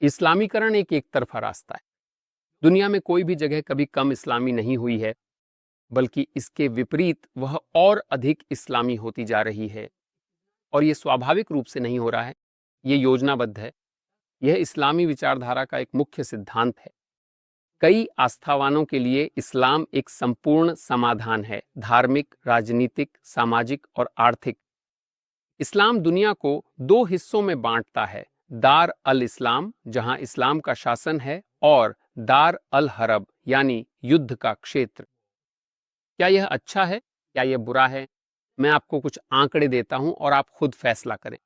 इस्लामीकरण एक तरफा रास्ता है। दुनिया में कोई भी जगह कभी कम इस्लामी नहीं हुई है, बल्कि इसके विपरीत वह और अधिक इस्लामी होती जा रही है। और ये स्वाभाविक रूप से नहीं हो रहा है, ये योजनाबद्ध है। यह इस्लामी विचारधारा का एक मुख्य सिद्धांत है। कई आस्थावानों के लिए इस्लाम एक संपूर्ण समाधान है, धार्मिक, राजनीतिक, सामाजिक और आर्थिक। इस्लाम दुनिया को दो हिस्सों में बांटता है, दार अल इस्लाम जहां इस्लाम का शासन है, और दार अल हरब यानी युद्ध का क्षेत्र। क्या यह अच्छा है, क्या यह बुरा है? मैं आपको कुछ आंकड़े देता हूं और आप खुद फैसला करें।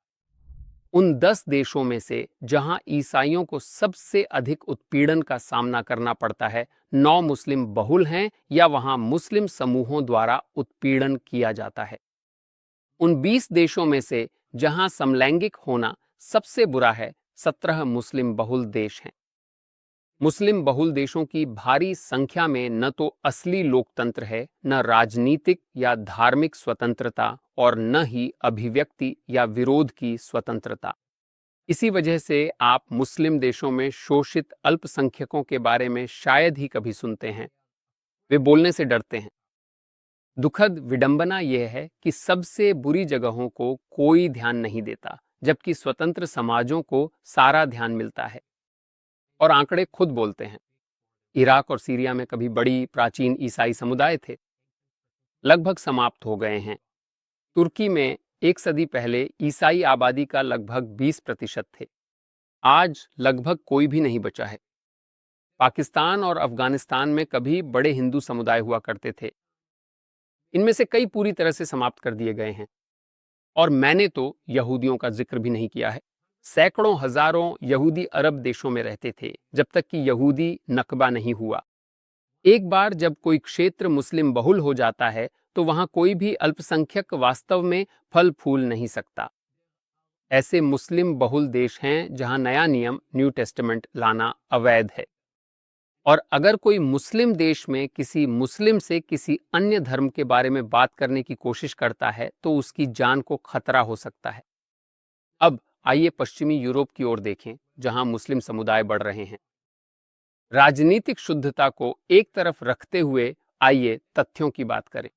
उन 10 देशों में से जहां ईसाइयों को सबसे अधिक उत्पीड़न का सामना करना पड़ता है, 9 मुस्लिम बहुल हैं या वहां मुस्लिम समूहों द्वारा उत्पीड़न किया जाता है। उन 20 देशों में से जहां समलैंगिक होना सबसे बुरा है, 17 मुस्लिम बहुल देश हैं। मुस्लिम बहुल देशों की भारी संख्या में न तो असली लोकतंत्र है, न राजनीतिक या धार्मिक स्वतंत्रता, और न ही अभिव्यक्ति या विरोध की स्वतंत्रता। इसी वजह से आप मुस्लिम देशों में शोषित अल्पसंख्यकों के बारे में शायद ही कभी सुनते हैं। वे बोलने से डरते हैं। दुखद विडंबना यह है कि सबसे बुरी जगहों को कोई ध्यान नहीं देता, जबकि स्वतंत्र समाजों को सारा ध्यान मिलता है। और आंकड़े खुद बोलते हैं। इराक और सीरिया में कभी बड़ी प्राचीन ईसाई समुदाय थे, लगभग समाप्त हो गए हैं। तुर्की में एक सदी पहले ईसाई आबादी का लगभग 20% थे, आज लगभग कोई भी नहीं बचा है। पाकिस्तान और अफगानिस्तान में कभी बड़े हिंदू समुदाय हुआ करते थे, इनमें से कई पूरी तरह से समाप्त कर दिए गए हैं। और मैंने तो यहूदियों का जिक्र भी नहीं किया है। सैकड़ों हजारों यहूदी अरब देशों में रहते थे, जब तक कि यहूदी नकबा नहीं हुआ। एक बार जब कोई क्षेत्र मुस्लिम बहुल हो जाता है, तो वहां कोई भी अल्पसंख्यक वास्तव में फल फूल नहीं सकता। ऐसे मुस्लिम बहुल देश हैं जहां नया नियम, न्यू टेस्टामेंट, लाना अवैध है। और अगर कोई मुस्लिम देश में किसी मुस्लिम से किसी अन्य धर्म के बारे में बात करने की कोशिश करता है, तो उसकी जान को खतरा हो सकता है। अब आइए पश्चिमी यूरोप की ओर देखें, जहां मुस्लिम समुदाय बढ़ रहे हैं। राजनीतिक शुद्धता को एक तरफ रखते हुए आइए तथ्यों की बात करें।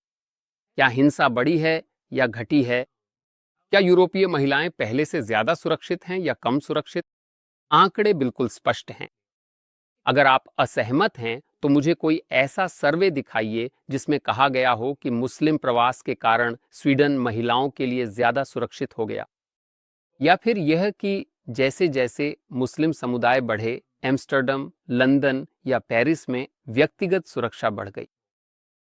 क्या हिंसा बढ़ी है या घटी है? क्या यूरोपीय महिलाएं पहले से ज्यादा सुरक्षित हैं या कम सुरक्षित? आंकड़े बिल्कुल स्पष्ट हैं। अगर आप असहमत हैं, तो मुझे कोई ऐसा सर्वे दिखाइए जिसमें कहा गया हो कि मुस्लिम प्रवास के कारण स्वीडन महिलाओं के लिए ज्यादा सुरक्षित हो गया, या फिर यह कि जैसे जैसे मुस्लिम समुदाय बढ़े, एम्स्टर्डम, लंदन या पेरिस में व्यक्तिगत सुरक्षा बढ़ गई।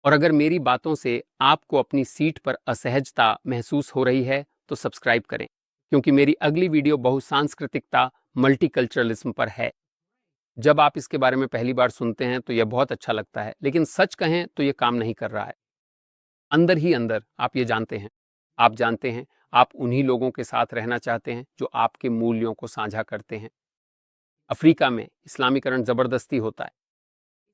और अगर मेरी बातों से आपको अपनी सीट पर असहजता महसूस हो रही है, तो सब्सक्राइब करें, क्योंकि मेरी अगली वीडियो बहुसांस्कृतिकता, मल्टीकल्चरलिज्म पर है। जब आप इसके बारे में पहली बार सुनते हैं तो यह बहुत अच्छा लगता है, लेकिन सच कहें तो यह काम नहीं कर रहा है। अंदर ही अंदर आप ये जानते हैं, आप उन्हीं लोगों के साथ रहना चाहते हैं जो आपके मूल्यों को साझा करते हैं। अफ्रीका में इस्लामीकरण जबरदस्ती होता है।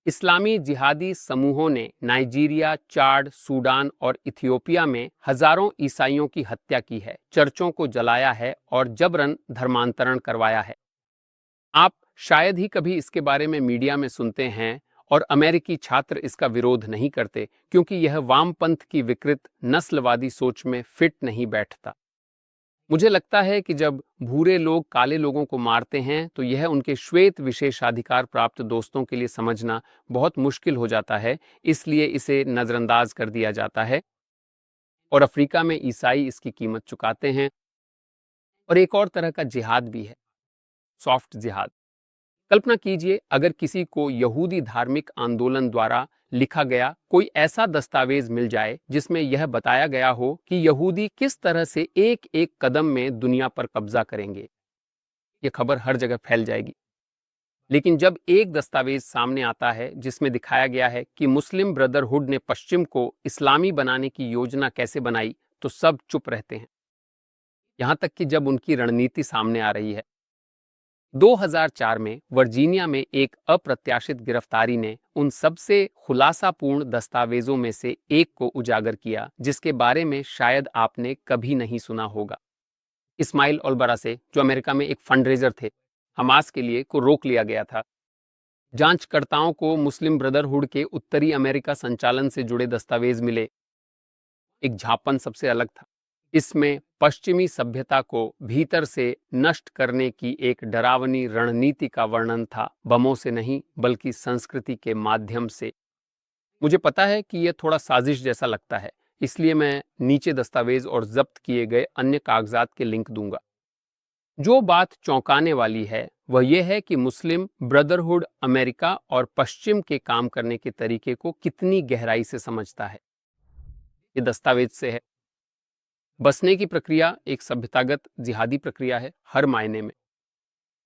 इस्लामी जिहादी समूहों ने नाइजीरिया, चाड, सूडान और इथियोपिया में हजारों ईसाइयों की हत्या की है, चर्चों को जलाया है और जबरन धर्मांतरण करवाया है। आप शायद ही कभी इसके बारे में मीडिया में सुनते हैं, और अमेरिकी छात्र इसका विरोध नहीं करते, क्योंकि यह वामपंथ की विकृत नस्लवादी सोच में फिट नहीं बैठता। मुझे लगता है कि जब भूरे लोग काले लोगों को मारते हैं, तो यह उनके श्वेत विशेषाधिकार प्राप्त दोस्तों के लिए समझना बहुत मुश्किल हो जाता है, इसलिए इसे नजरअंदाज कर दिया जाता है। और अफ्रीका में ईसाई इसकी कीमत चुकाते हैं। और एक और तरह का जिहाद भी है, सॉफ्ट जिहाद। कल्पना कीजिए, अगर किसी को यहूदी धार्मिक आंदोलन द्वारा लिखा गया कोई ऐसा दस्तावेज मिल जाए जिसमें यह बताया गया हो कि यहूदी किस तरह से एक एक कदम में दुनिया पर कब्जा करेंगे। यह खबर हर जगह फैल जाएगी। लेकिन जब एक दस्तावेज सामने आता है जिसमें दिखाया गया है कि मुस्लिम ब्रदरहुड ने पश्चिम को इस्लामी बनाने की योजना कैसे बनाई, तो सब चुप रहते हैं। यहां तक कि जब उनकी रणनीति सामने आ रही है। 2004 में वर्जीनिया में एक अप्रत्याशित गिरफ्तारी ने उन सबसे खुलासापूर्ण दस्तावेजों में से एक को उजागर किया, जिसके बारे में शायद आपने कभी नहीं सुना होगा। इस्माइल ओलबरा से, जो अमेरिका में एक फंडरेजर थे, हमास के लिए को रोक लिया गया था। जांचकर्ताओं को मुस्लिम ब्रदरहुड के उत्तरी अमेरिका संचालन से जुड़े दस्तावेज मिले। एक झापन सबसे अलग था। इसमें पश्चिमी सभ्यता को भीतर से नष्ट करने की एक डरावनी रणनीति का वर्णन था, बमों से नहीं बल्कि संस्कृति के माध्यम से। मुझे पता है कि यह थोड़ा साजिश जैसा लगता है, इसलिए मैं नीचे दस्तावेज और जब्त किए गए अन्य कागजात के लिंक दूंगा। जो बात चौंकाने वाली है वह यह है कि मुस्लिम ब्रदरहुड अमेरिका और पश्चिम के काम करने के तरीके को कितनी गहराई से समझता है। ये दस्तावेज से है। बसने की प्रक्रिया एक सभ्यतागत जिहादी प्रक्रिया है हर मायने में।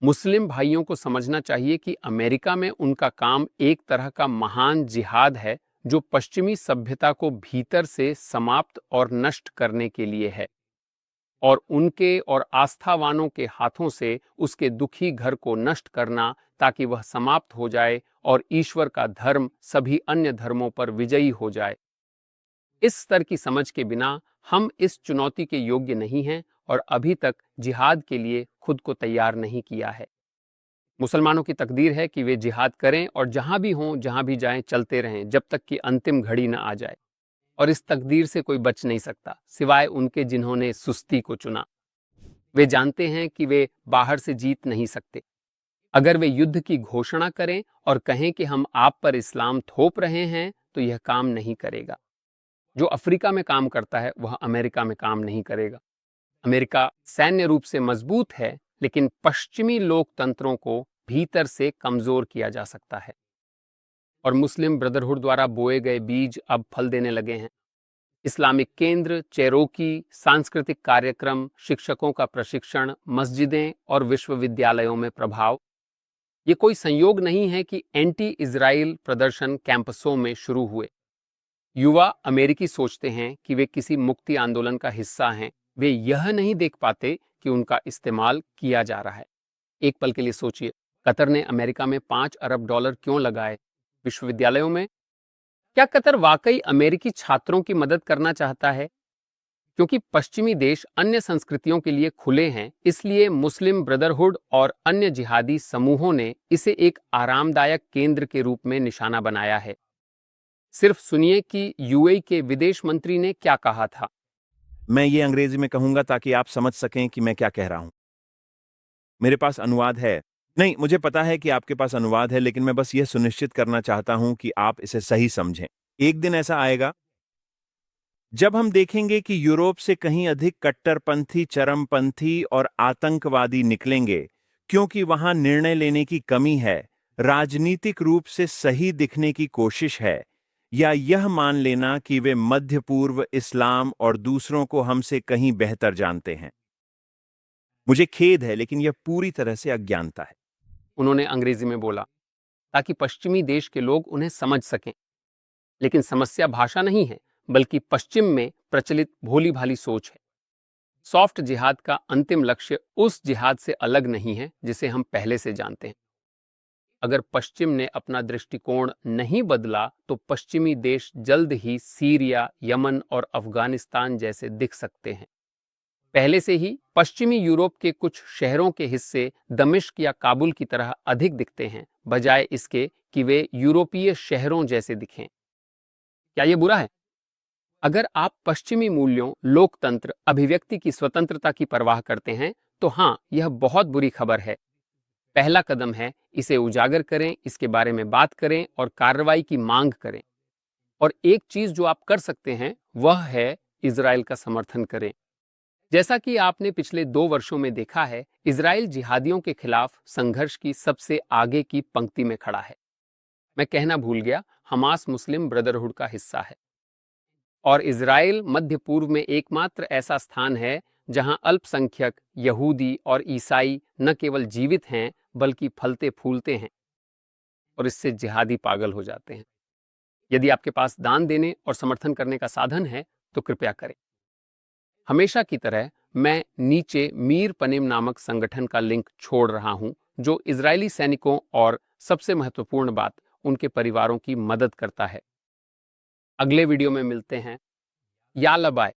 मुस्लिम भाइयों को समझना चाहिए कि अमेरिका में उनका काम एक तरह का महान जिहाद है जो पश्चिमी सभ्यता को भीतर से समाप्त और नष्ट करने के लिए है, और उनके और आस्थावानों के हाथों से उसके दुखी घर को नष्ट करना ताकि वह समाप्त हो जाए और ईश्वर का धर्म सभी अन्य धर्मों पर विजयी हो जाए। इस स्तर की समझ के बिना हम इस चुनौती के योग्य नहीं हैं और अभी तक जिहाद के लिए खुद को तैयार नहीं किया है। मुसलमानों की तकदीर है कि वे जिहाद करें और जहां भी हों जहां भी जाएं चलते रहें जब तक कि अंतिम घड़ी न आ जाए, और इस तकदीर से कोई बच नहीं सकता सिवाय उनके जिन्होंने सुस्ती को चुना। वे जानते हैं कि वे बाहर से जीत नहीं सकते। अगर वे युद्ध की घोषणा करें और कहें कि हम आप पर इस्लाम थोप रहे हैं तो यह काम नहीं करेगा। जो अफ्रीका में काम करता है वह अमेरिका में काम नहीं करेगा। अमेरिका सैन्य रूप से मजबूत है, लेकिन पश्चिमी लोकतंत्रों को भीतर से कमजोर किया जा सकता है। और मुस्लिम ब्रदरहुड द्वारा बोए गए बीज अब फल देने लगे हैं। इस्लामिक केंद्र, चेरोकी, सांस्कृतिक कार्यक्रम, शिक्षकों का प्रशिक्षण, मस्जिदें और विश्वविद्यालयों में प्रभाव। ये कोई संयोग नहीं है कि एंटी इजराइल प्रदर्शन कैंपसों में शुरू हुए। युवा अमेरिकी सोचते हैं कि वे किसी मुक्ति आंदोलन का हिस्सा हैं। वे यह नहीं देख पाते कि उनका इस्तेमाल किया जा रहा है। एक पल के लिए सोचिए, कतर ने अमेरिका में $5 अरब क्यों लगाए? विश्वविद्यालयों में? क्या कतर वाकई अमेरिकी छात्रों की मदद करना चाहता है? क्योंकि पश्चिमी देश अन्य संस्कृतियों के लिए खुले हैं, इसलिए मुस्लिम ब्रदरहुड और अन्य जिहादी समूहों ने इसे एक आरामदायक केंद्र के रूप में निशाना बनाया है। सिर्फ सुनिए कि यूएई के विदेश मंत्री ने क्या कहा था। मैं ये अंग्रेजी में कहूंगा ताकि आप समझ सकें कि मैं क्या कह रहा हूं। मेरे पास अनुवाद है। नहीं, मुझे पता है कि आपके पास अनुवाद है, लेकिन मैं बस यह सुनिश्चित करना चाहता हूं कि आप इसे सही समझें। एक दिन ऐसा आएगा जब हम देखेंगे कि यूरोप से कहीं अधिक कट्टरपंथी, चरमपंथी और आतंकवादी निकलेंगे, क्योंकि वहां निर्णय लेने की कमी है, राजनीतिक रूप से सही दिखने की कोशिश है, या यह मान लेना कि वे मध्य पूर्व, इस्लाम और दूसरों को हमसे कहीं बेहतर जानते हैं। मुझे खेद है, लेकिन यह पूरी तरह से अज्ञानता है। उन्होंने अंग्रेजी में बोला ताकि पश्चिमी देश के लोग उन्हें समझ सकें। लेकिन समस्या भाषा नहीं है, बल्कि पश्चिम में प्रचलित भोली भाली सोच है। सॉफ्ट जिहाद का अंतिम लक्ष्य उस जिहाद से अलग नहीं है जिसे हम पहले से जानते हैं। अगर पश्चिम ने अपना दृष्टिकोण नहीं बदला तो पश्चिमी देश जल्द ही सीरिया, यमन और अफगानिस्तान जैसे दिख सकते हैं। पहले से ही पश्चिमी यूरोप के कुछ शहरों के हिस्से दमिश्क या काबुल की तरह अधिक दिखते हैं, बजाय इसके कि वे यूरोपीय शहरों जैसे दिखें। क्या यह बुरा है? अगर आप पश्चिमी मूल्यों, लोकतंत्र, अभिव्यक्ति की स्वतंत्रता की परवाह करते हैं तो हाँ, यह बहुत बुरी खबर है। पहला कदम है इसे उजागर करें, इसके बारे में बात करें और कार्रवाई की मांग करें। और एक चीज जो आप कर सकते हैं वह है इजराइल का समर्थन करें। जैसा कि आपने पिछले 2 वर्षों में देखा है, इजराइल जिहादियों के खिलाफ संघर्ष की सबसे आगे की पंक्ति में खड़ा है। मैं कहना भूल गया, हमास मुस्लिम ब्रदरहुड का हिस्सा है और इजराइल मध्य पूर्व में एकमात्र ऐसा स्थान है जहां अल्पसंख्यक यहूदी और ईसाई न केवल जीवित हैं बल्कि फलते फूलते हैं, और इससे जिहादी पागल हो जाते हैं। यदि आपके पास दान देने और समर्थन करने का साधन है तो कृपया करें। हमेशा की तरह मैं नीचे मीर पनेम नामक संगठन का लिंक छोड़ रहा हूं जो इजरायली सैनिकों और सबसे महत्वपूर्ण बात उनके परिवारों की मदद करता है। अगले वीडियो में मिलते हैं। याल्ला बाय।